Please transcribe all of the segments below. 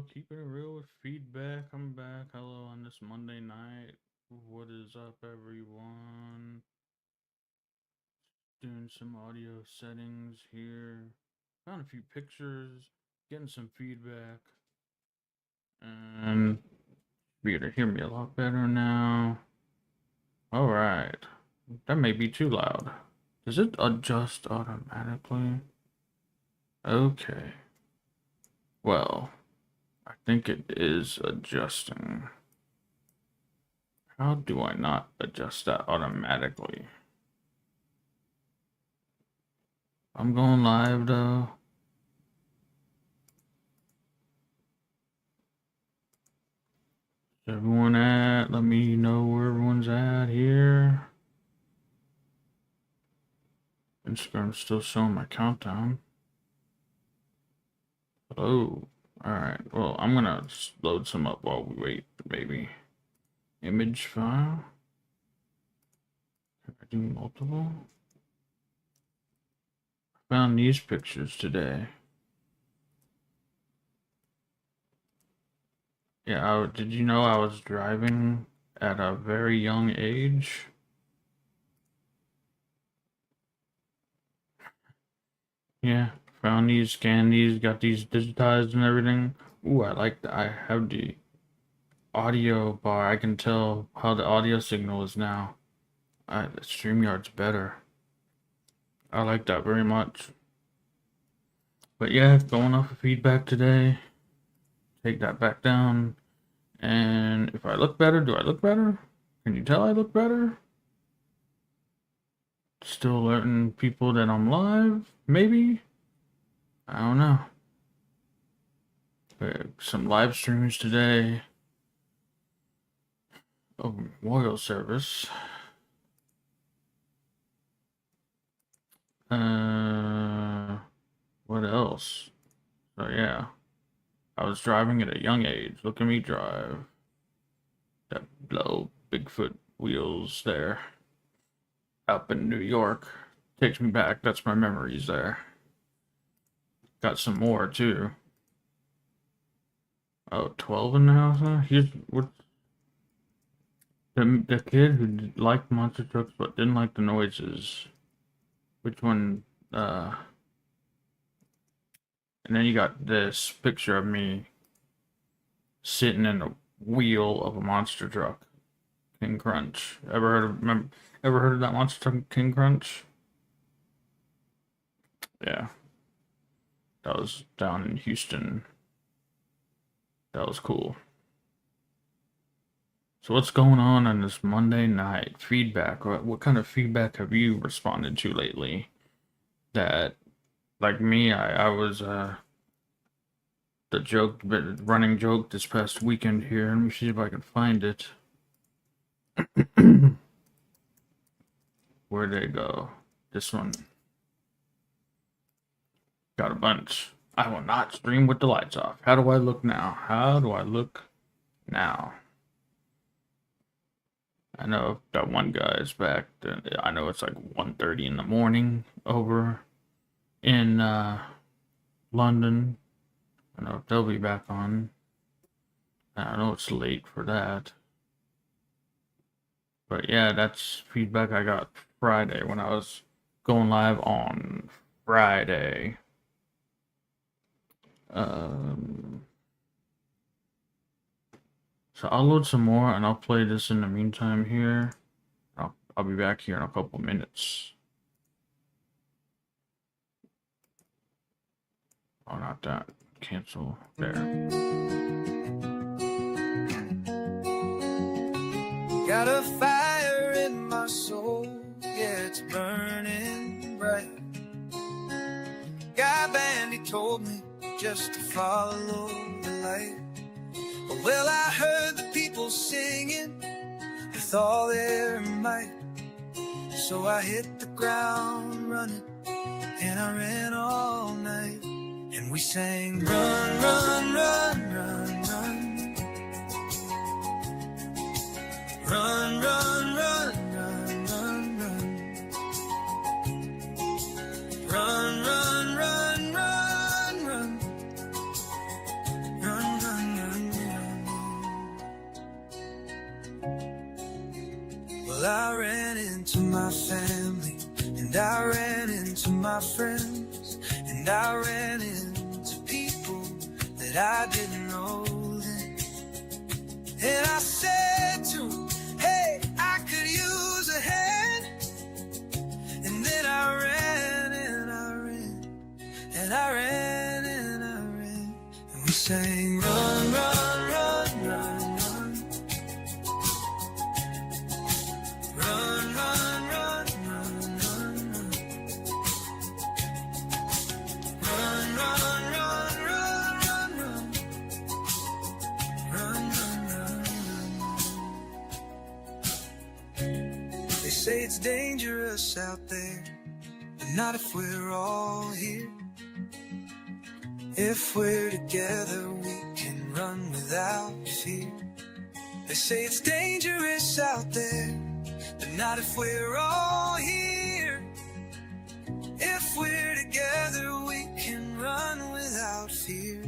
Keeping it real with feedback. I'm back. Hello on this Monday night. What is up, everyone? Doing some audio settings here. Found a few pictures, getting some feedback, and be able to hear me a lot better now. Alright. That may be too loud. Does it adjust automatically? Okay. Well, I think it is adjusting. How do I not adjust that automatically? I'm going live though. Where's everyone at? Let me know where everyone's at here. Instagram's still showing my countdown. Hello. Alright, well, I'm gonna load some up while we wait, maybe. Image file. Can I do multiple? I found these pictures today. Yeah, did you know I was driving at a very young age? Yeah, found these, scanned these, got these digitized and everything. Ooh, I like that. I have the audio bar. I can tell how the audio signal is now. The StreamYard's better. I like that very much. But yeah, going off of feedback today. Take that back down. And if I look better, do I look better? Can you tell I look better? Still alerting people that I'm live? Maybe? I don't know. Some live streams today. Oh, memorial service. What else? So yeah, I was driving at a young age. Look at me drive. That blow Bigfoot wheels there. Up in New York. Takes me back. That's my memories there. Got some more too. Oh, 12 in the house now? Here's what the kid who liked monster trucks but didn't like the noises. Which one? And then you got this picture of me sitting in the wheel of a monster truck. King Crunch. Ever heard of that monster truck, King Crunch? Yeah. That was down in Houston. That was cool. So what's going on this Monday night? Feedback. What kind of feedback have you responded to lately? That, like me, I was the running joke this past weekend here. Let me see if I can find it. Where'd they go? This one. Got a bunch. I will not stream with the lights off. How do I look now? How do I look now? I know that one guy is back. I know it's like 1:30 in the morning over in London. I know if they'll be back on. I know it's late for that. But yeah, that's feedback I got Friday when I was going live on Friday. So I'll load some more and I'll play this in the meantime here. I'll be back here in a couple minutes. Oh, not that. Cancel there. Got a fire in my soul, yeah, it's burning bright. Guy Bandy told me just to follow the light. Well, I heard the people singing with all their might. So I hit the ground running, and I ran all night. And we sang, run, run, run, run, run. Run, run, run, run, run, run. Run, run, run, run, run. Run, run, Well, I ran into my family, and I ran into my friends, and I ran into people that I didn't know then. And I said to them, hey, I could use a hand. And then I ran and I ran, and I ran and I ran, and we sang, run, run, run, run, run. Run, run, run, run, run, run. Run, run, run, run, run, run. Run, run, run, run. They say it's dangerous out there, but not if we're all here. If we're together, we can run without fear. They say it's dangerous out there, but not if we're all here. If we're together, we can run without fear.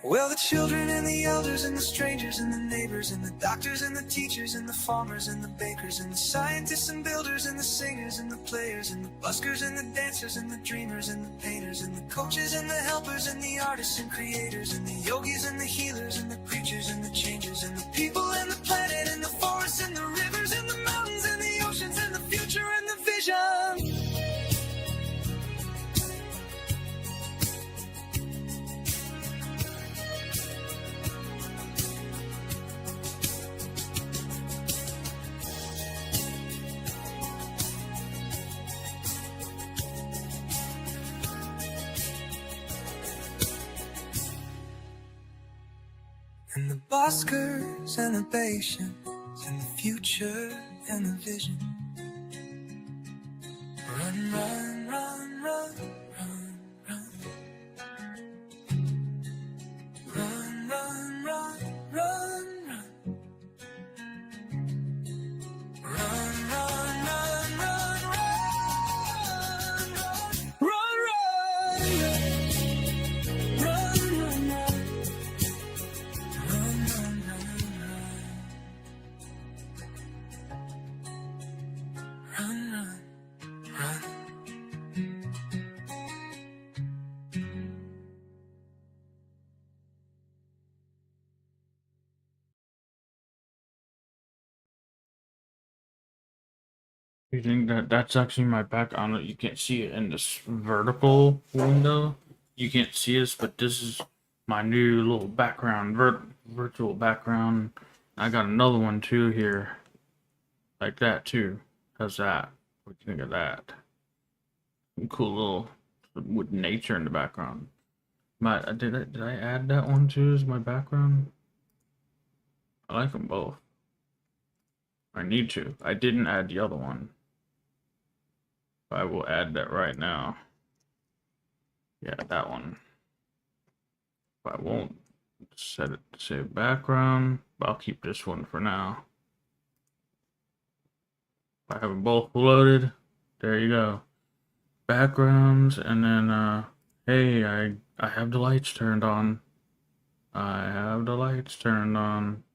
Well, the children and the elders and the strangers and the neighbors and the doctors and the teachers and the farmers and the bakers and the scientists and builders and the singers and the players and the buskers and the dancers and the dreamers and the painters and the coaches and the helpers and the artists and creators and the yogis and the healers and the preachers and the changers and the people and the planet and the forests and the rivers and the mountains and the oceans and the future and the vision. And the buskers and the patience and the future and the vision. Run, run, run, run, run, run. Run, run, run, run, run. Run, run, run, run, run, run, run, run, run, run, run. You think that that's actually my background? You can't see it in this vertical window. You can't see this, but this is my new little background, virtual background. I got another one too here, like that too. How's that? What do you think of that? Some cool little with nature in the background. Did I add that one too as my background? I like them both. I need to. I didn't add the other one. I will add that right now. Yeah, that one. I won't set it to say background, but I'll keep this one for now. I have them both loaded. There you go. Backgrounds, and then hey, I have the lights turned on. I have the lights turned on.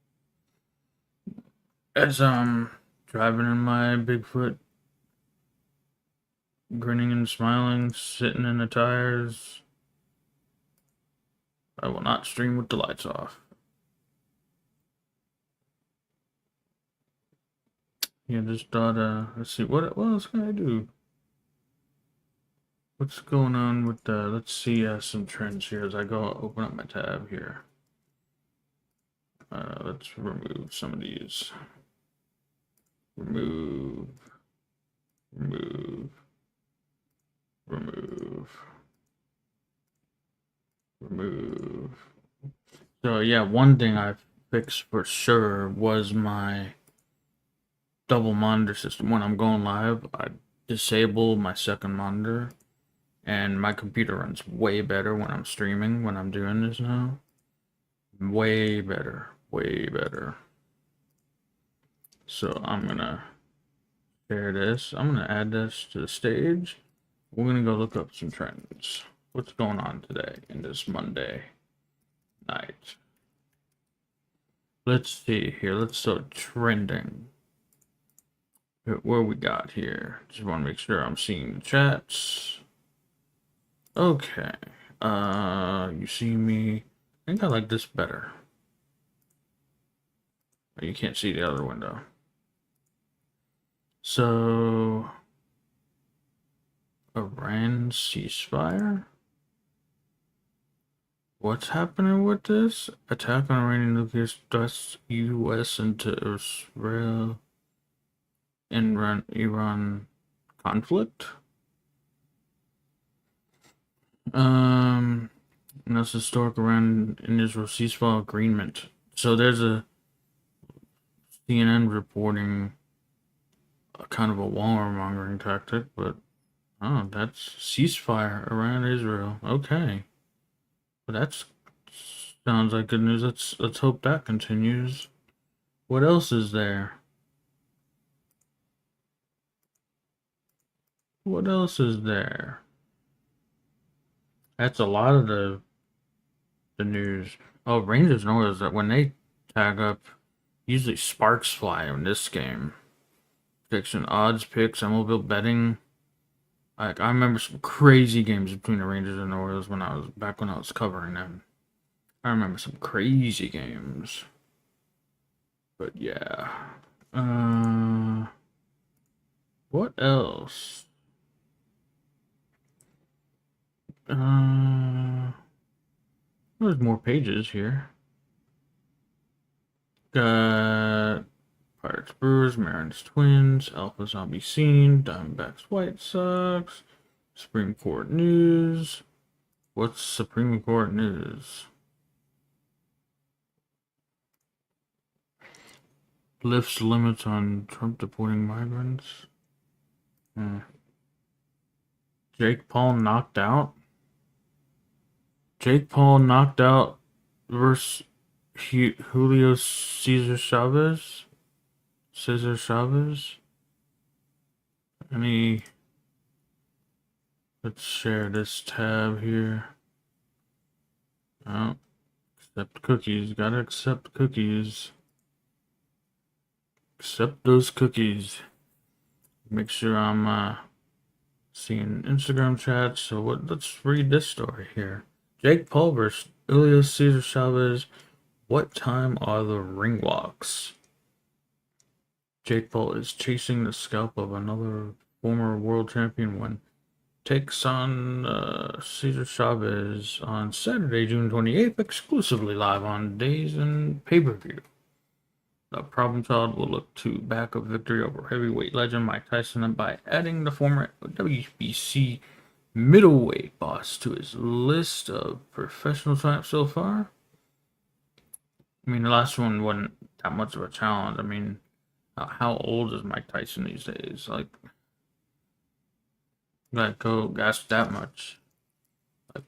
As I'm driving in my Bigfoot, grinning and smiling, sitting in the tires. I will not stream with the lights off. Yeah, just thought, let's see, what else can I do? What's going on with let's see some trends here as I go open up my tab here. Let's remove some of these. Remove. So yeah, one thing I fixed for sure was my double monitor system. When I'm going live, I disable my second monitor, and my computer runs way better when I'm streaming, when I'm doing this now. Way better, way better. So I'm gonna share this. I'm gonna add this to the stage. We're gonna go look up some trends. What's going on today in this Monday night? Let's see here. Let's start trending. What we got here? Just want to make sure I'm seeing the chats. Okay. You see me? I think I like this better. You can't see the other window. So, Iran ceasefire? What's happening with this? Attack on Iranian nuclear threats U.S. into Israel Iran conflict? And that's historic Iran and Israel ceasefire agreement. So there's a CNN reporting a kind of a warmongering tactic, but oh, that's ceasefire Iran Israel. Okay, but that's sounds like good news. Let's hope that continues. What else is there? What else is there? That's a lot of the news. Oh, Rangers know is that when they tag up, usually sparks fly in this game. Prediction odds picks, MLB betting. Like I remember some crazy games between the Rangers and the Orioles when I was covering them. I remember some crazy games. But yeah. What else? There's more pages here. Got Pirates, Brewers, Mariners, Twins, Alpha Zombie Scene, Diamondbacks, White Sox, Supreme Court News. What's Supreme Court News? Lifts limits on Trump deporting migrants. Jake Paul knocked out. Jake Paul knocked out versus Julio Cesar Chavez. Cesar Chavez. Let's share this tab here. Oh, accept cookies. Gotta accept cookies. Accept those cookies. Make sure I'm seeing Instagram chats. So let's read this story here. Jake Paul versus Julio Cesar Chavez. What time are the ring walks? Jake Paul is chasing the scalp of another former world champion when takes on Cesar Chavez on Saturday, June 28th, exclusively live on Days and pay-per-view. The Problem Child will look to back a victory over heavyweight legend Mike Tyson by adding the former WBC middleweight boss to his list of professional champs so far. I mean, the last one wasn't that much of a challenge. I mean, how old is Mike Tyson these days? Like, go ask that much. Like,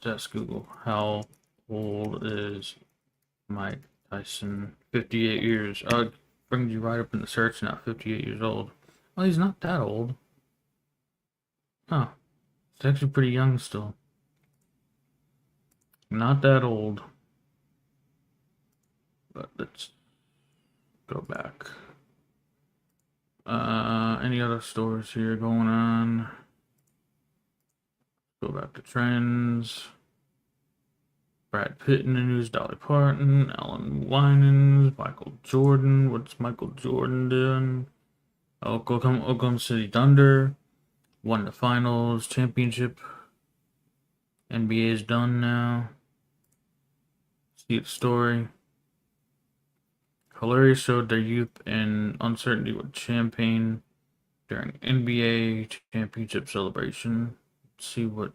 just Google how old is Mike Tyson? 58 years. It brings you right up in the search now. 58 years old. Well, he's not that old. Oh, he's actually pretty young still. Not that old. But let's go back. Any other stories here going on? Go back to trends. Brad Pitt in the news, Dolly Parton, Alan Winans, Michael Jordan. What's Michael Jordan doing? Oklahoma City Thunder won the finals championship. NBA is done now. See the story. Hilarious showed their youth and uncertainty with champagne during NBA championship celebration. Let's see what.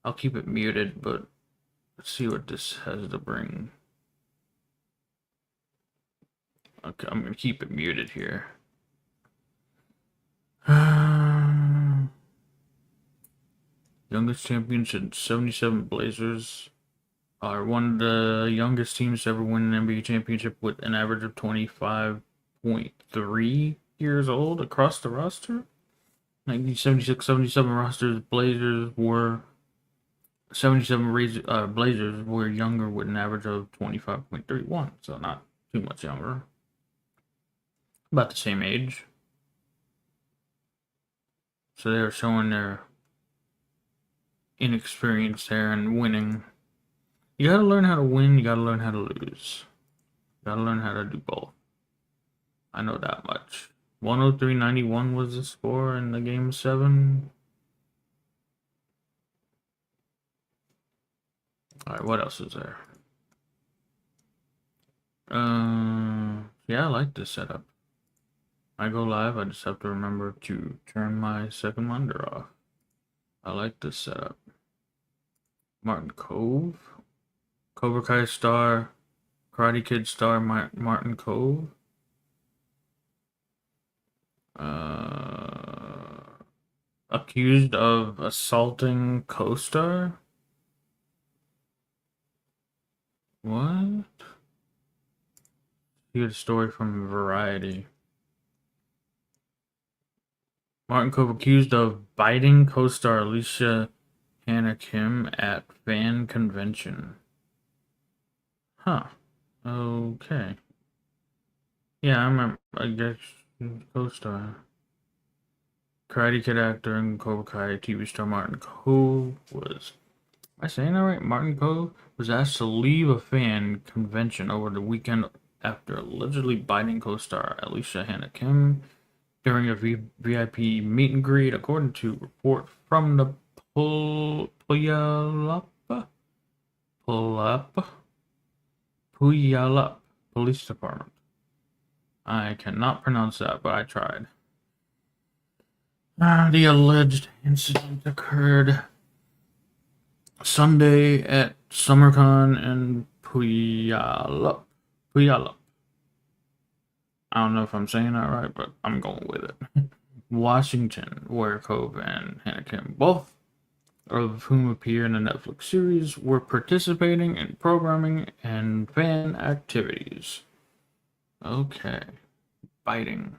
I'll keep it muted, but let's see what this has to bring. Okay, I'm gonna keep it muted here. Youngest champions in 77 Blazers are one of the youngest teams to ever win an NBA championship with an average of 25.3 years old across the roster. 1976-77 rosters, Blazers were 77 Blazers were younger with an average of 25.31, so not too much younger. About the same age. So they were showing their inexperience there and winning. You gotta learn how to win, you gotta learn how to lose. You gotta learn how to do both. I know that much. 103.91 was the score in the game 7. Alright, what else is there? Yeah, I like this setup. I go live, I just have to remember to turn my second monitor off. I like this setup. Martin Kove, Cobra Kai star, Karate Kid star Martin Kove. Accused of assaulting co-star? What? Here's a story from Variety. Martin Kove accused of biting co-star Alicia Hannah Kim at fan convention. Huh. Okay. Yeah, I remember. I guess co-star. Karate Kid actor and Cobra Kai TV star Martin Kove was. Am I saying that right? Martin Kove was asked to leave a fan convention over the weekend after allegedly biting co-star Alicia Hannah Kim during a VIP meet and greet, according to report from the Puyallup Police Department. I cannot pronounce that, but I tried. The alleged incident occurred Sunday at SummerCon in Puyallup. I don't know if I'm saying that right, but I'm going with it. Washington, where Kove and Hannah Kim, both of whom appear in the Netflix series, were participating in programming and fan activities. Okay. Biting.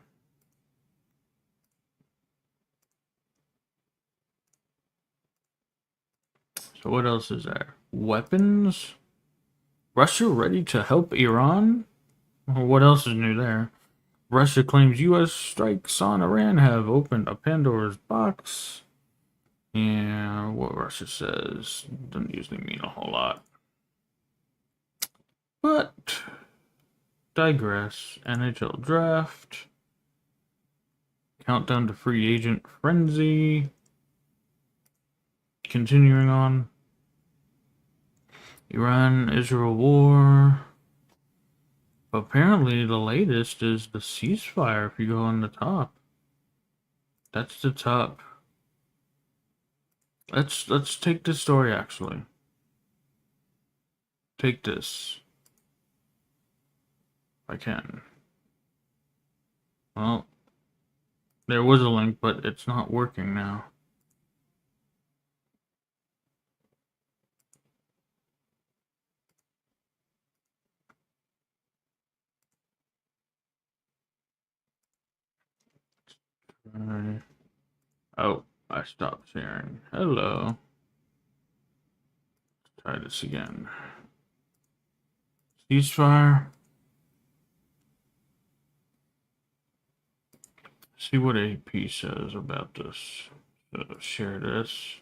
So what else is there? Weapons? Russia ready to help Iran? Well, what else is new there? Russia claims U.S. strikes on Iran have opened a Pandora's box. Yeah, what Russia says doesn't usually mean a whole lot. But digress. NHL draft. Countdown to free agent frenzy. Continuing on. Iran-Israel war. Apparently the latest is the ceasefire if you go on the top. That's the top. Let's take this story actually. Take this. If I can. Well, there was a link, but it's not working now. Oh, I stopped sharing. Hello. Let's try this again. Ceasefire. See what AP says about this. Share this.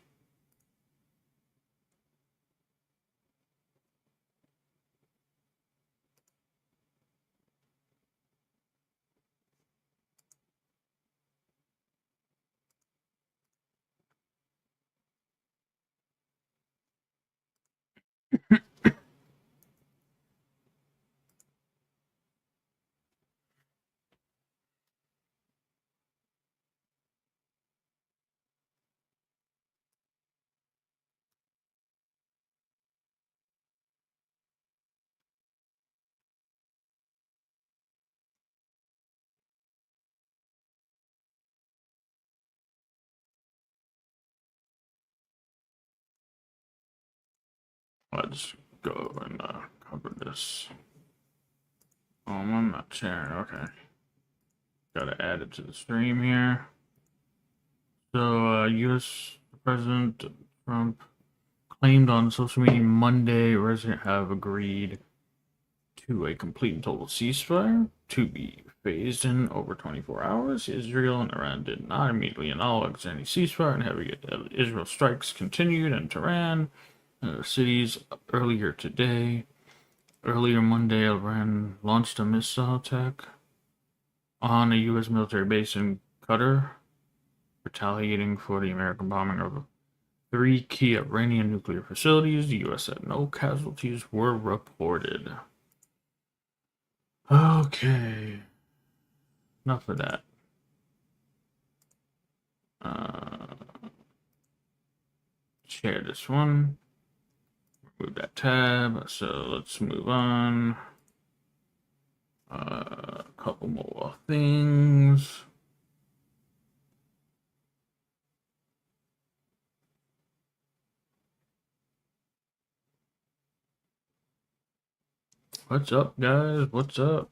Let's go and cover this. Oh, I'm not sharing. Okay. Gotta add it to the stream here. So, U.S. President Trump claimed on social media Monday residents have agreed to a complete and total ceasefire to be phased in over 24 hours. Israel and Iran did not immediately acknowledge any ceasefire, and heavy Israel strikes continued in Tehran and other cities earlier today. Earlier Monday, Iran launched a missile attack on a U.S. military base in Qatar, retaliating for the American bombing of 3 key Iranian nuclear facilities. The U.S. said no casualties were reported. Okay. Enough of that. Share this one. Remove that tab. So let's move on. A couple more things. What's up, guys? What's up?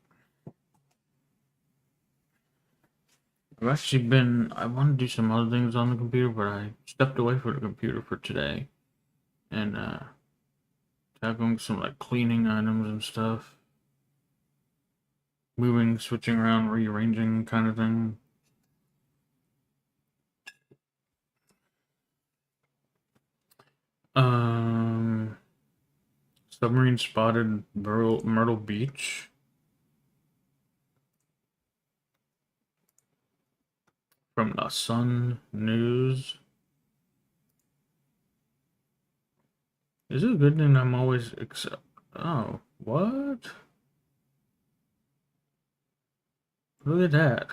I want to do some other things on the computer, but I stepped away from the computer for today. And, tackling some, like, cleaning items and stuff. Moving, switching around, rearranging kind of thing. Submarine spotted Myrtle Beach. From the Sun News. Is it a good thing I'm always Oh, what? Look at that.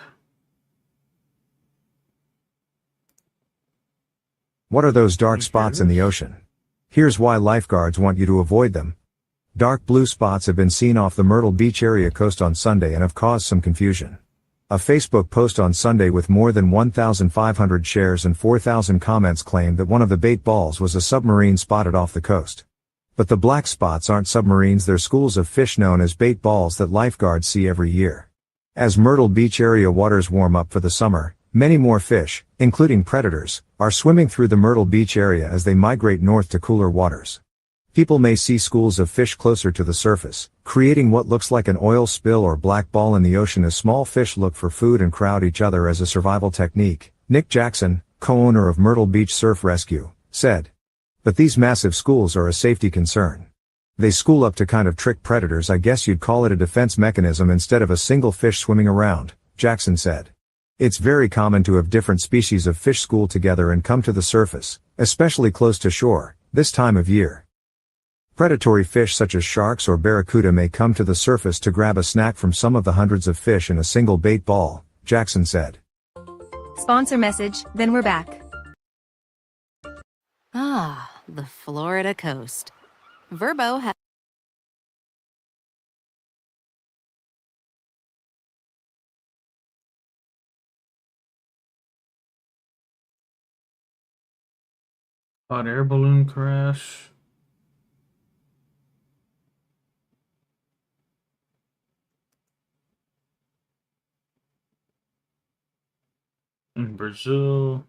What are those dark spots in the ocean? Here's why lifeguards want you to avoid them. Dark blue spots have been seen off the Myrtle Beach area coast on Sunday and have caused some confusion. A Facebook post on Sunday with more than 1,500 shares and 4,000 comments claimed that one of the bait balls was a submarine spotted off the coast. But the black spots aren't submarines, they're schools of fish known as bait balls that lifeguards see every year. As Myrtle Beach area waters warm up for the summer, many more fish, including predators, are swimming through the Myrtle Beach area as they migrate north to cooler waters. People may see schools of fish closer to the surface, creating what looks like an oil spill or black ball in the ocean as small fish look for food and crowd each other as a survival technique, Nick Jackson, co-owner of Myrtle Beach Surf Rescue, said. But these massive schools are a safety concern. They school up to kind of trick predators. I guess you'd call it a defense mechanism instead of a single fish swimming around, Jackson said. It's very common to have different species of fish school together and come to the surface, especially close to shore, this time of year. Predatory fish such as sharks or barracuda may come to the surface to grab a snack from some of the hundreds of fish in a single bait ball, Jackson said. Sponsor message, then we're back. Ah, the Florida coast. Verbo has Hot air balloon crash. In Brazil.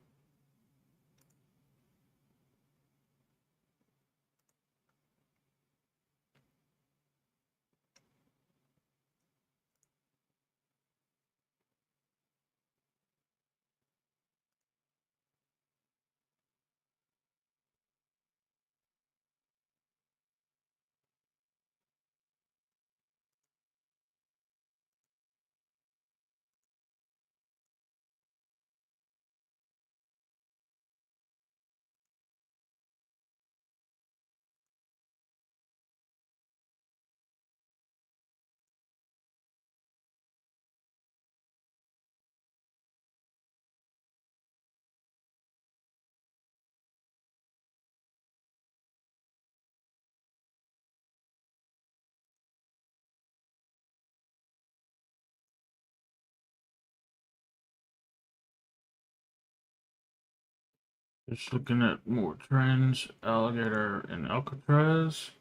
Just looking at more trends. Alligator in Alcatraz.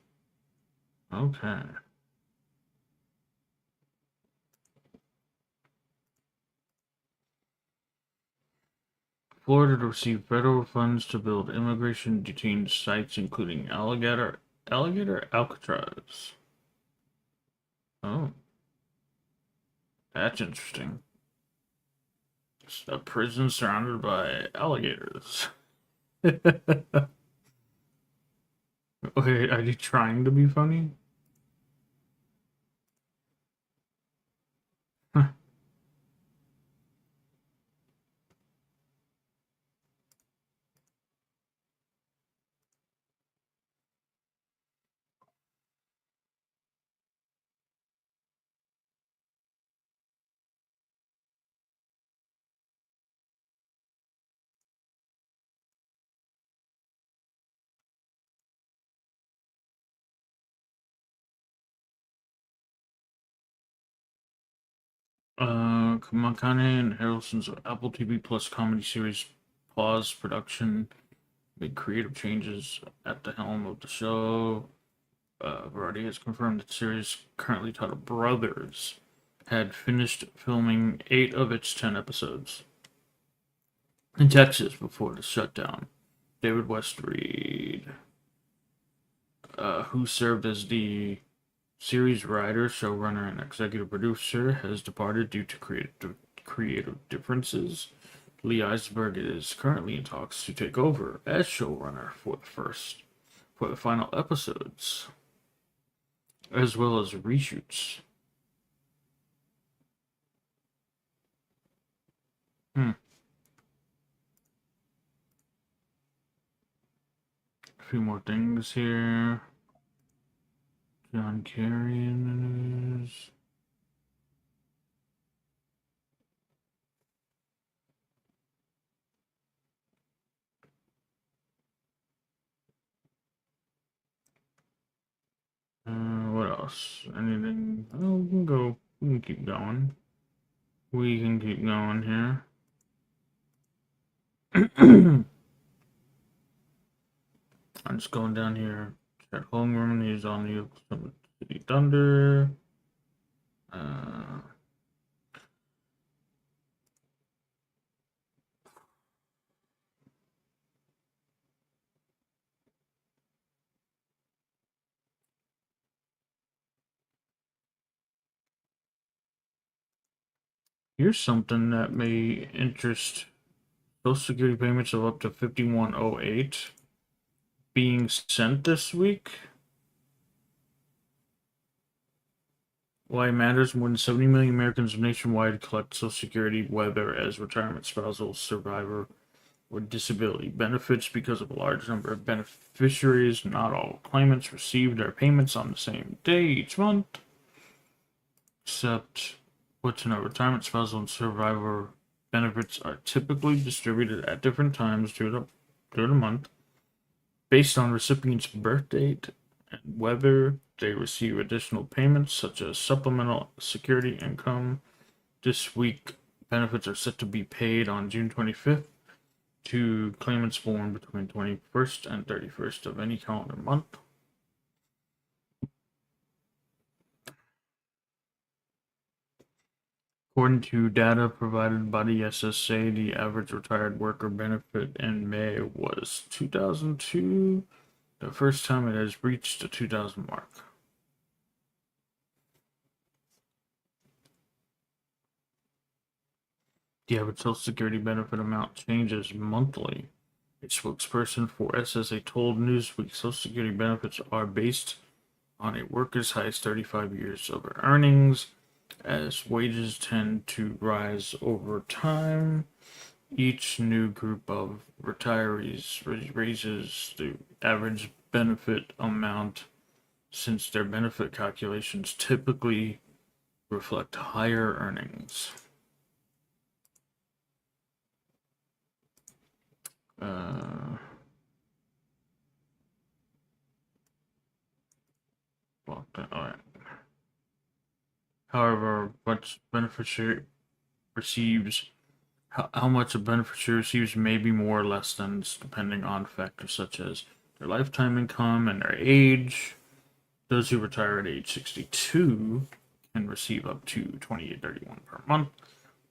Okay. Florida to receive federal funds to build immigration detained sites, including Alligator Alcatraz. Oh, that's interesting. It's a prison surrounded by alligators. Wait, are you trying to be funny? Makane and Harrelson's Apple TV Plus comedy series pause production, made creative changes at the helm of the show. Variety has confirmed that the series, currently titled Brothers, had finished filming 8 of its 10 episodes in Texas before the shutdown. David Westreed, who served as the series writer, showrunner, and executive producer, has departed due to creative differences. Lee Eisberg is currently in talks to take over as showrunner for the final episodes, as well as reshoots. A few more things here. John Kerry in the news. What else? Anything? Oh, we can go. We can keep going. We can keep going here. I'm just going down here. Chet Holmgren, he's on the Oklahoma City Thunder. Here's something that may interest. Social Security payments of up to 5108 being sent this week. Why it matters: more than 70 million Americans nationwide collect Social Security, whether as retirement, spousal, survivor, or disability benefits. Because of a large number of beneficiaries, not all claimants receive their payments on the same day each month, except what's in our retirement, spousal, and survivor benefits are typically distributed at different times through the month, based on recipient's birth date and whether they receive additional payments such as supplemental security income. This week, benefits are set to be paid on June 25th to claimants born between 21st and 31st of any calendar month. According to data provided by the SSA, the average retired worker benefit in May was $2,002, the first time it has reached the 2,000 mark. The average Social Security benefit amount changes monthly. A spokesperson for SSA told Newsweek Social Security benefits are based on a worker's highest 35 years of earnings. As wages tend to rise over time, each new group of retirees raises the average benefit amount, since their benefit calculations typically reflect higher earnings. Alright. However, much beneficiary receives how much a beneficiary receives may be more or less than, depending on factors such as their lifetime income and their age. Those who retire at age 62 can receive up to $28.31 per month,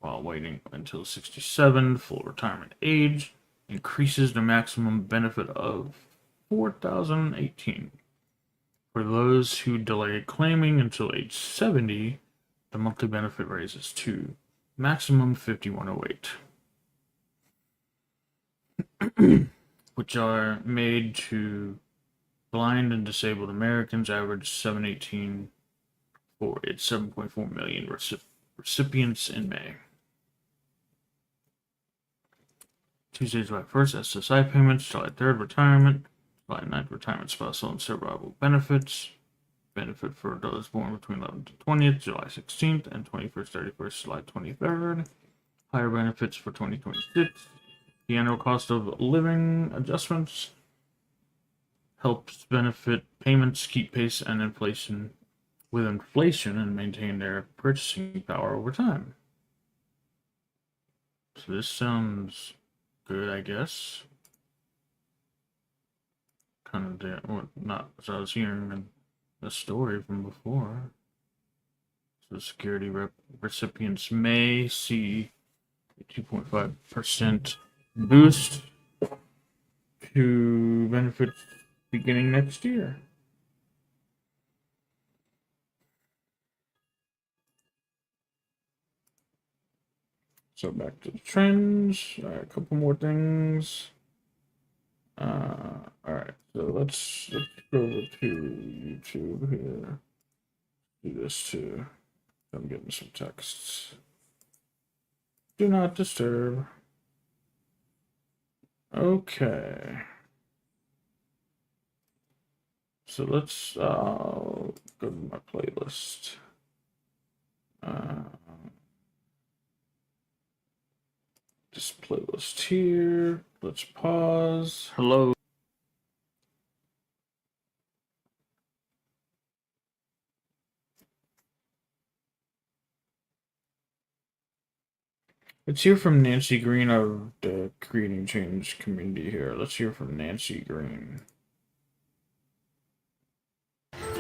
while waiting until 67, full retirement age, increases the maximum benefit of $4,018 For those who delay claiming until age 70, the monthly benefit raises to maximum 5108, which are made to blind and disabled Americans, average 718 for its 7.4 million recipients in May. Tuesday, July 1st, SSI payments, July 3rd, retirement, July 9th, retirement spousal and survival benefits. Benefit for those born between 11th and 20th, July 16th, and 21st, 31st, July 23rd. Higher benefits for 2026. The annual cost of living adjustments helps benefit payments keep pace and inflation with inflation and maintain their purchasing power over time. So this sounds good, I guess. Kind of there, well, not as I was hearing in the story from before. So security recipients may see a 2.5% boost to benefits beginning next year. So back to the trends. All right, a couple more things. All right, so let's go over to YouTube here. Do this too. I'm getting some texts. Do not disturb. Okay. So let's go to my playlist. This playlist here. Let's pause. Hello. Let's hear from Nancy Green of the Creating Change community here. Let's hear from Nancy Green.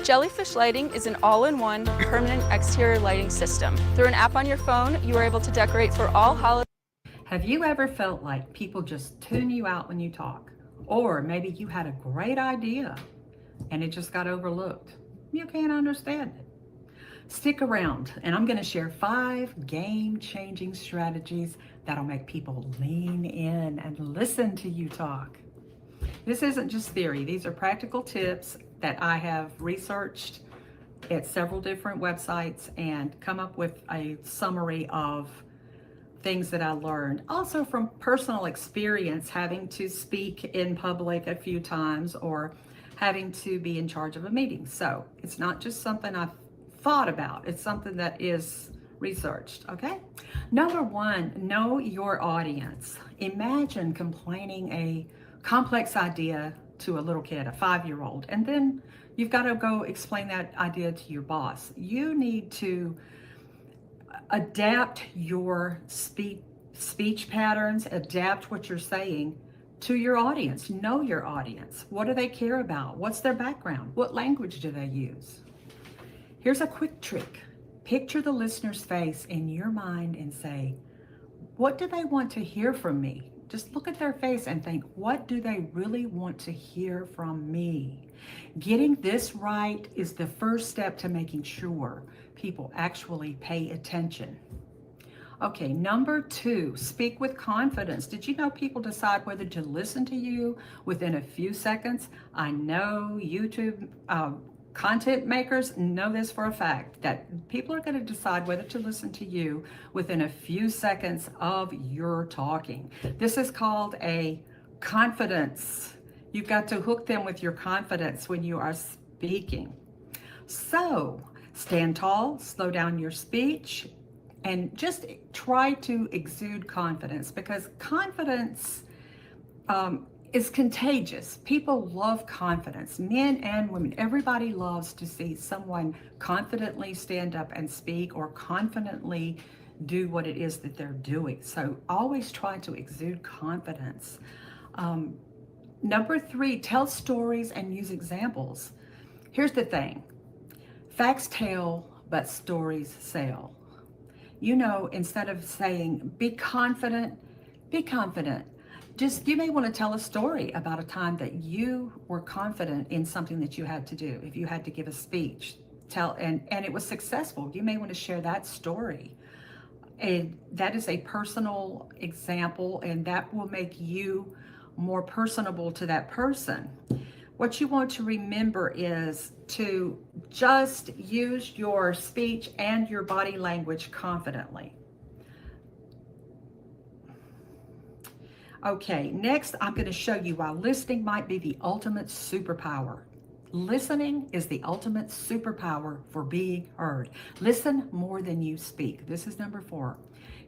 Jellyfish Lighting is an all-in-one permanent exterior lighting system. Through an app on your phone, you are able to decorate for all holidays. Have you ever felt like people just tune you out when you talk? Or maybe you had a great idea and it just got overlooked. You can't understand it. Stick around and I'm going to share 5 game-changing strategies that'll make people lean in and listen to you talk. This isn't just theory. These are practical tips that I have researched at several different websites and come up with a summary of things that I learned. Also from personal experience, having to speak in public a few times or having to be in charge of a meeting. So it's not just something I've thought about, it's something that is researched, okay? Number 1, know your audience. Imagine complaining a complex idea to a little kid, a 5-year-old, and then you've got to go explain that idea to your boss. You need to adapt your speech patterns, adapt what you're saying to your audience. Know your audience. What do they care about? What's their background? What language do they use? Here's a quick trick. Picture the listener's face in your mind and say, what do they want to hear from me? Just look at their face and think, what do they really want to hear from me? Getting this right is the first step to making sure people actually pay attention. Okay, number 2, speak with confidence. Did you know people decide whether to listen to you within a few seconds? I know YouTube content makers know this for a fact, that people are going to decide whether to listen to you within a few seconds of your talking. This is called a confidence. You've got to hook them with your confidence when you are speaking. So stand tall, slow down your speech, and just try to exude confidence, because confidence is contagious. People love confidence, men and women. Everybody loves to see someone confidently stand up and speak or confidently do what it is that they're doing. So always try to exude confidence. Number 3, tell stories and use examples. Here's the thing. Facts tell, but stories sell. You know, instead of saying, be confident, be confident. Just, you may want to tell a story about a time that you were confident in something that you had to do. If you had to give a speech, and it was successful, you may want to share that story. And that is a personal example, and that will make you more personable to that person. What you want to remember is to just use your speech and your body language confidently. Okay, next I'm going to show you why listening might be the ultimate superpower. Listening is the ultimate superpower for being heard. Listen more than you speak. This is number 4.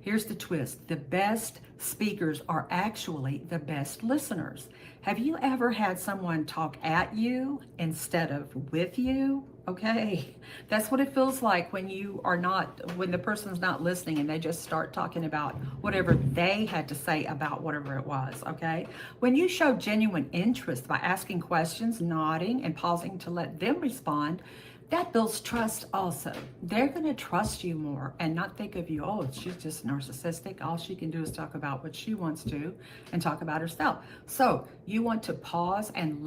Here's the twist. The best speakers are actually the best listeners. Have you ever had someone talk at you instead of with you? Okay, that's what it feels like when when the person's not listening and they just start talking about whatever they had to say about whatever it was, okay? When you show genuine interest by asking questions, nodding, and pausing to let them respond, that builds trust also. They're going to trust you more and not think of you, oh, she's just narcissistic. All she can do is talk about what she wants to and talk about herself. So you want to pause and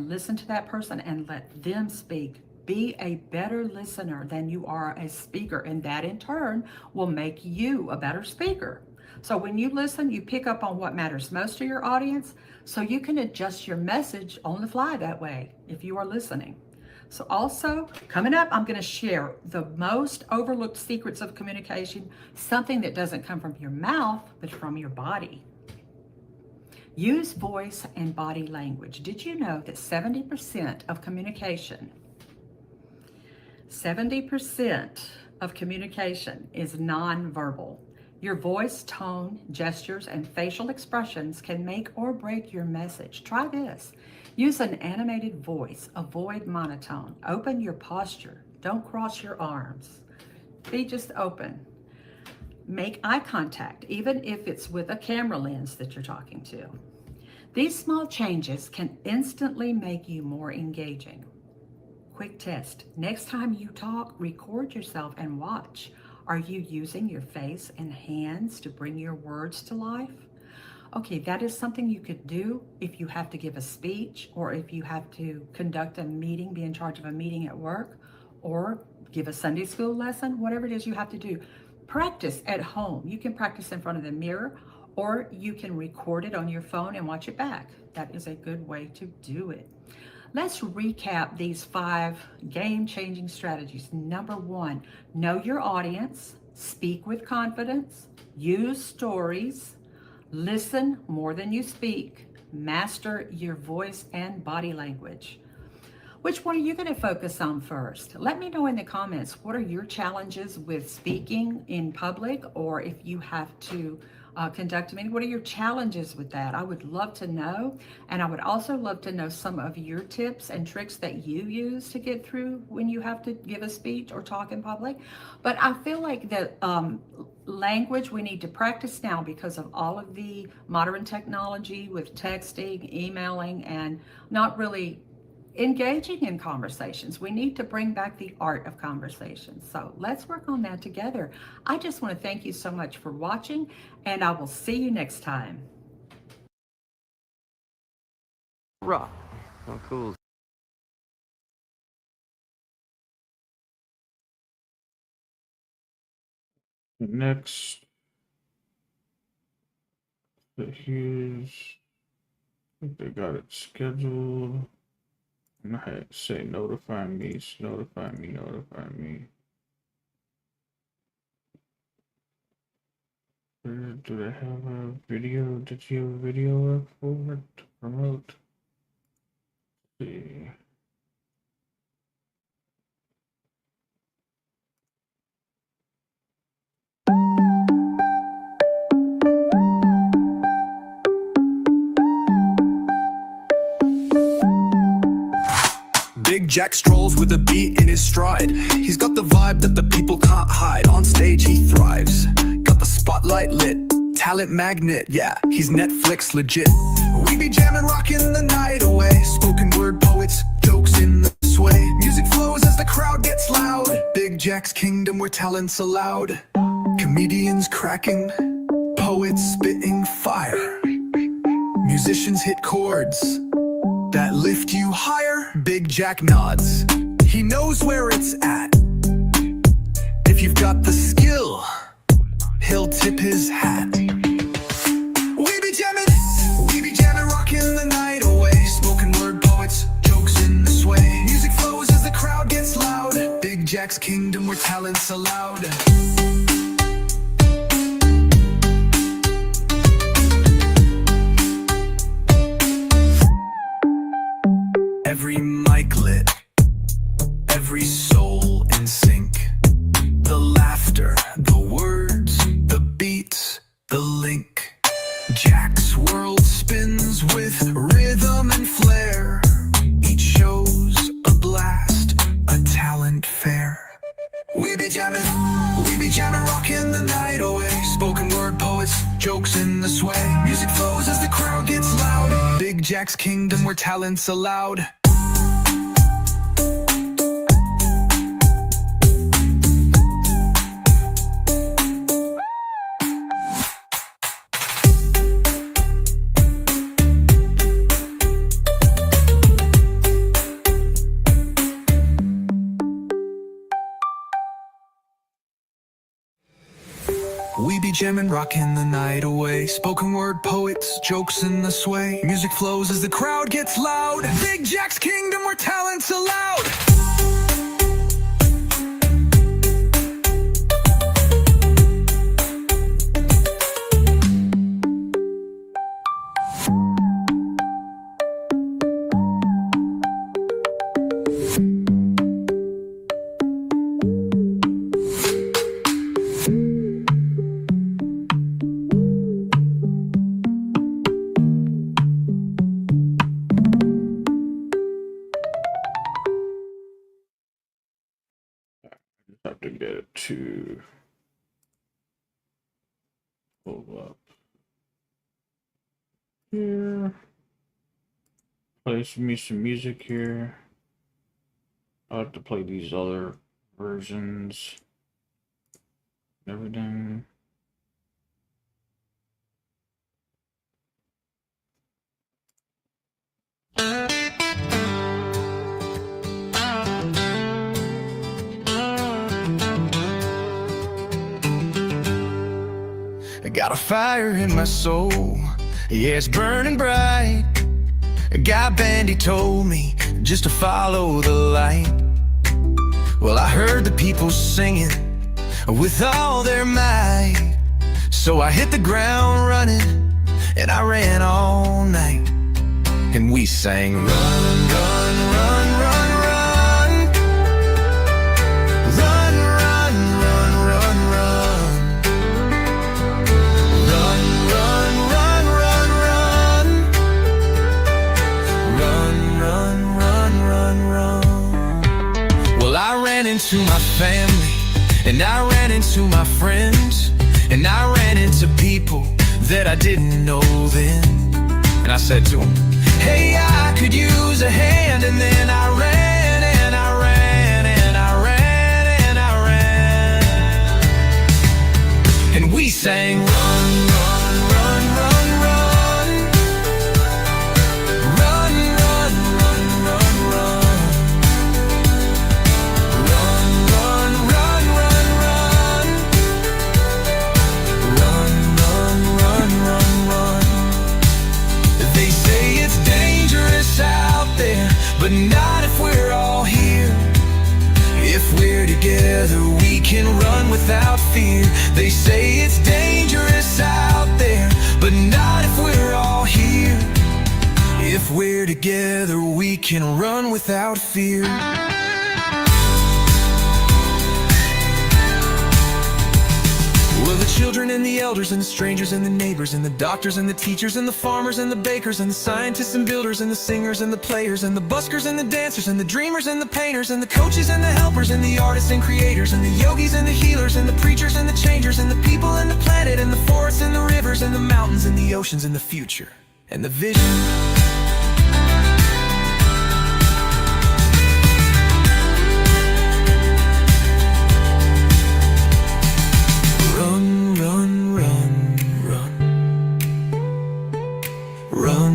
listen to that person and let them speak. Be a better listener than you are a speaker, and that in turn will make you a better speaker. So when you listen, you pick up on what matters most to your audience, so you can adjust your message on the fly that way if you are listening. So also, coming up, I'm going to share the most overlooked secrets of communication, something that doesn't come from your mouth, but from your body. Use voice and body language. Did you know that 70% of communication is nonverbal? Your voice, tone, gestures, and facial expressions can make or break your message. Try this. Use an animated voice. Avoid monotone. Open your posture. Don't cross your arms. Be just open. Make eye contact, even if it's with a camera lens that you're talking to. These small changes can instantly make you more engaging. Quick test. Next time you talk, record yourself and watch. Are you using your face and hands to bring your words to life? Okay, that is something you could do if you have to give a speech, or if you have to conduct a meeting, be in charge of a meeting at work, or give a Sunday school lesson, whatever it is you have to do. Practice at home. You can practice in front of the mirror, or you can record it on your phone and watch it back. That is a good way to do it. Let's recap these 5 game-changing strategies. Number 1, know your audience, speak with confidence, use stories, listen more than you speak, master your voice and body language. Which one are you going to focus on first? Let me know in the comments, what are your challenges with speaking in public, or if you have to conduct a meeting, what are your challenges with that? I would love to know. And I would also love to know some of your tips and tricks that you use to get through when you have to give a speech or talk in public. But I feel like that language we need to practice now because of all of the modern technology with texting, emailing, and not really engaging in conversations. We need to bring back the art of conversation. So let's work on that together. I just want to thank you so much for watching, and I will see you next time. Raw. Oh, cool. Next, here's, I think they got it scheduled. And I say notify me, notify me, notify me. Do they have a video? Did you have a video up for it to promote? Let's see. Big Jack strolls with a beat in his stride. He's got the vibe that the people can't hide. On stage he thrives, got the spotlight lit. Talent magnet, yeah, he's Netflix legit. We be jamming, rocking the night away. Spoken word poets, jokes in the sway. Music flows as the crowd gets loud. Big Jack's kingdom where talent's allowed. Comedians cracking, poets spitting fire. Musicians hit chords that lift you higher. Big Jack nods. He knows where it's at. If you've got the skill, he'll tip his hat. We be jamming, rocking the night away. Spoken word poets, jokes in the sway. Music flows as the crowd gets loud. Big Jack's kingdom where talent's allowed. Every mic lit, every soul in sync. The laughter, the words, the beats, the link. Jack's world spins with rhythm and flair. Each show's a blast, a talent fair. We be jamming, rocking the night away. Spoken word poets, jokes in the sway. Music flows as the crowd gets loud. Big Jack's kingdom where talent's allowed. We be jamming, rocking the night away. Spoken word poets, jokes in the sway. Music flows as the crowd gets loud. Big Jack's kingdom where talent's allowed. Have to get it to pull up here. Play me some music here. I have to play these other versions. Everything. I got a fire in my soul, yeah, it's burning bright. A guy Bandy told me just to follow the light. Well, I heard the people singing with all their might. So I hit the ground running, and I ran all night. And we sang, run, run, run, run, run. Run, run, run, run, run. Run, run, run, run, run. Run, run, run, run, run. Well, I ran into my family, and I ran into my friends, and I ran into people that I didn't know then. And I said to them, hey, I could use a hand. And then I ran and I ran and I ran and I ran. And we sang, run, run, run, run, run. Run, run, run, run, run. Run, run, run, run, run. Run, run, run, run, run. They say it's dangerous out there, but not if we're all here. If we're together, we can run without fear. They say it's dangerous out there, but not if we're all here. If we're together, we can run without fear. Well, the children and the elders and the strangers and the neighbors and the doctors and the teachers and the farmers and the bakers and the scientists and builders and the singers and the players and the buskers and the dancers and the dreamers and the painters and the coaches and the helpers and the artists and creators and the yogis and the healers and the preachers and the changers and the people and the planet and the forests and the rivers and the mountains and the oceans and the future and the vision. Run, run, run, run. Run.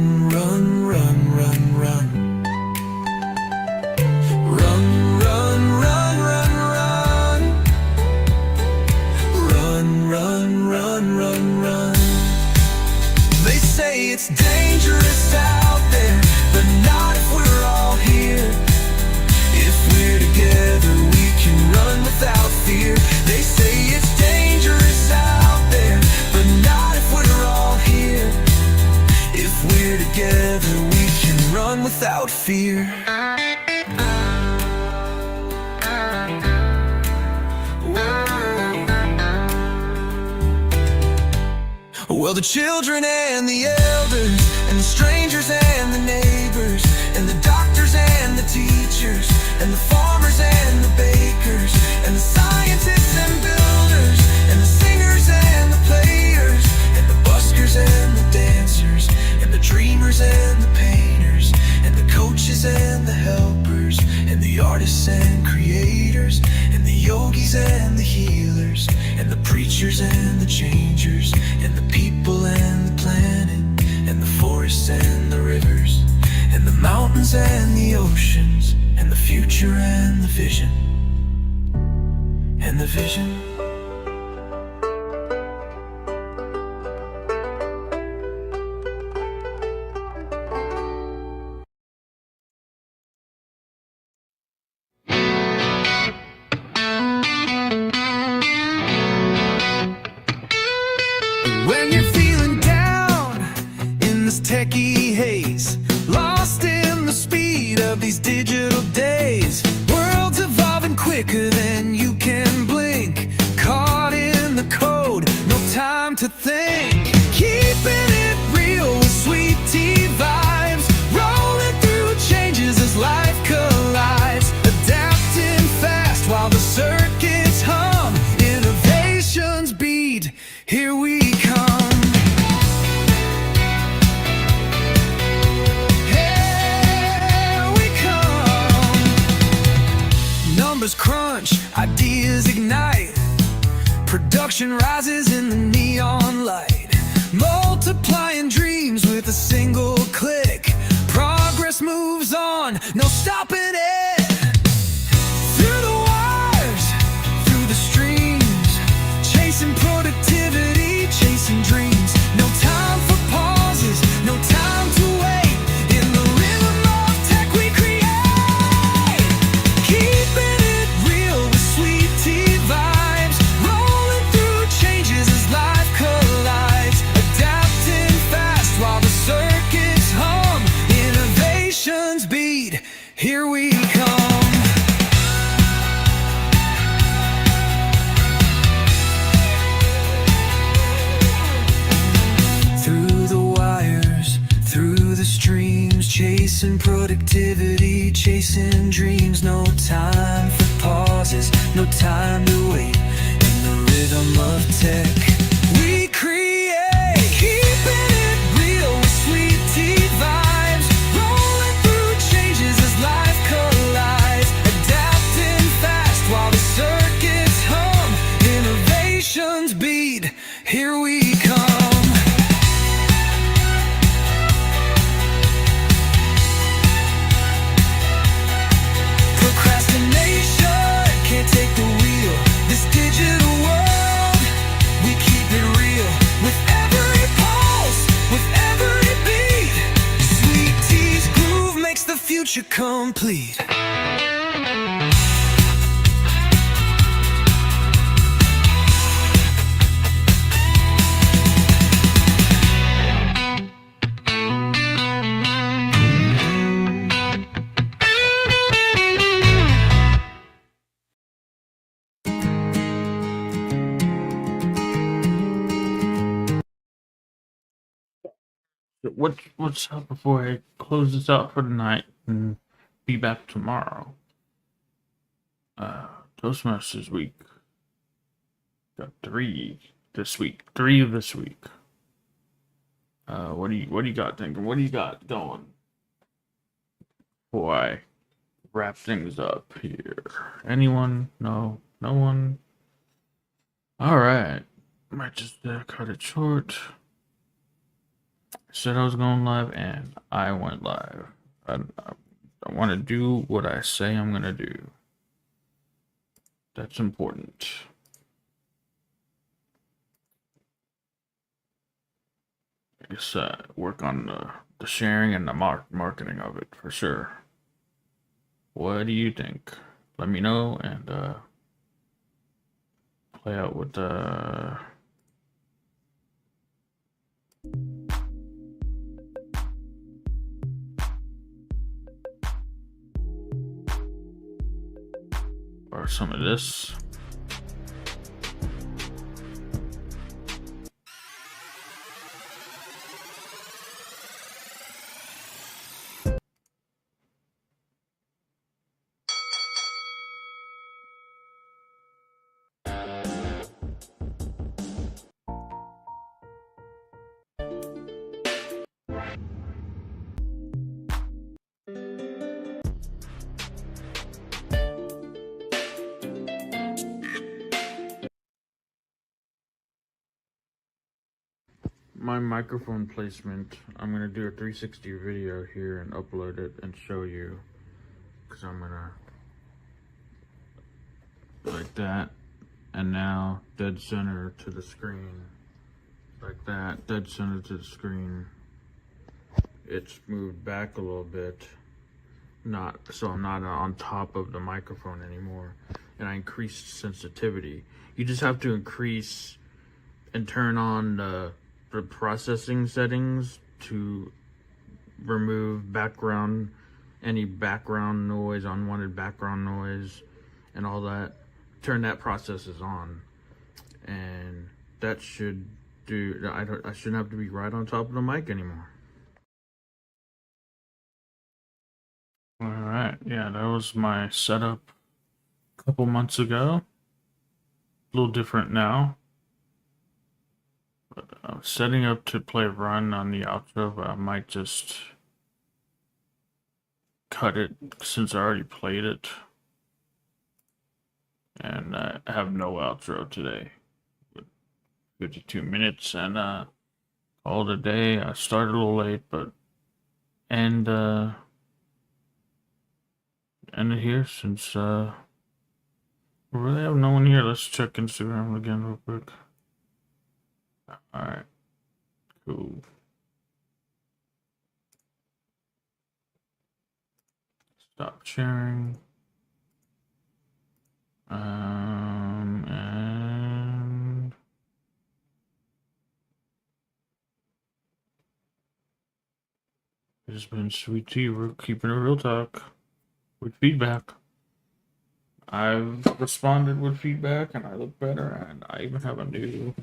without fear. Well, the children and the elders, and the strangers and the neighbors, and the doctors and the teachers, and the farmers and the bakers, and the scientists and builders, and the singers and the players, and the buskers and the dancers, and the dreamers and the painters, and the coaches and the helpers, and the artists and creators, and the yogis and the healers, and the preachers and the changers, and the people and the planet, and the forests and the rivers, and the mountains and the oceans, and the future and the vision, and the vision. When you're feeling down in this techie haze, lost in the speed of these digital days, world's evolving quicker than you can blink, caught in the code, no time to think, keeping it real with sweet tea vibes, rolling through changes as life collides, adapting fast while the circuits hum, innovations beat, here we come. Here we come. Numbers crunch, ideas ignite, production rises in the neon light, multiplying dreams with a single click, progress moves on, no stopping it. Through the wires, through the streams, chasing productivity, chasing dreams, no time for pauses, no time to wait, in the rhythm of tech we create, keeping it real with sweet tea vibes, rolling through changes as life collides, adapting fast while the circuits hum, innovations beat, here we come. Through the wires, through the streams, chasing productivity, chasing dreams, no time for pauses, no time to wait, in the rhythm of tech we create, keeping it real with sweet tea vibes, rolling through changes as life collides, adapting fast while the circuits hum, innovations beat, here we come. Procrastination can't take the wheel. This digital world, we keep it real. With every pulse, with every beat, sweet tea's groove makes the future complete. What's up before I close this out for the night and be back tomorrow? Toastmasters week. Got 3 this week. 3 this week. What do you got thinking? What do you got going? Before I wrap things up here. Anyone? No? No one? Alright. Might just cut it short. Said I was going live and I went live. I want to do what I say I'm going to do. That's important. I guess work on the sharing and the marketing of it for sure. What do you think? Let me know and play out with the Borrow some of this. My microphone placement, I'm gonna do a 360 video here and upload it and show you, because I'm gonna like that, and now dead center to the screen, like that, dead center to the screen. It's moved back a little bit, so I'm not on top of the microphone anymore, and I increased sensitivity. You just have to increase and turn on the processing settings to remove any background noise, unwanted background noise, and all that. Turn that processes on, and that should do. I shouldn't have to be right on top of the mic anymore. All right, yeah, that was my setup a couple months ago. A little different now. But I'm setting up to play Run on the outro, but I might just cut it since I already played it. And I have no outro today. 52 minutes and call it a day. I started a little late, but end it here since we really have no one here. Let's check Instagram again real quick. Alright, cool. Stop sharing. And it's been Sweet Tea. We're keeping it real talk with feedback. I've responded with feedback and I look better, and I even have a new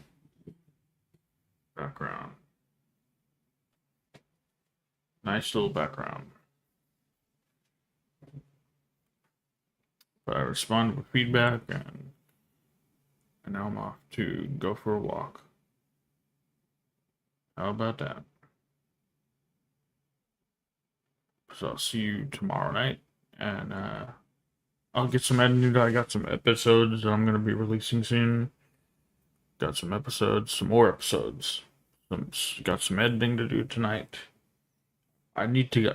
background. Nice little background. But I responded with feedback, and now I'm off to go for a walk. How about that? So I'll see you tomorrow night, and I'll get some editing. I got some episodes that I'm going to be releasing soon. Got some episodes, some more episodes. Got some editing to do tonight. I need to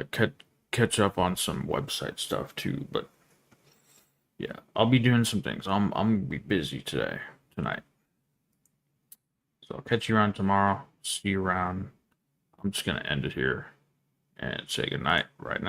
catch up on some website stuff too, but yeah, I'll be doing some things. I'm gonna be busy tonight. So I'll catch you around tomorrow. See you around. I'm just gonna end it here and say goodnight right now.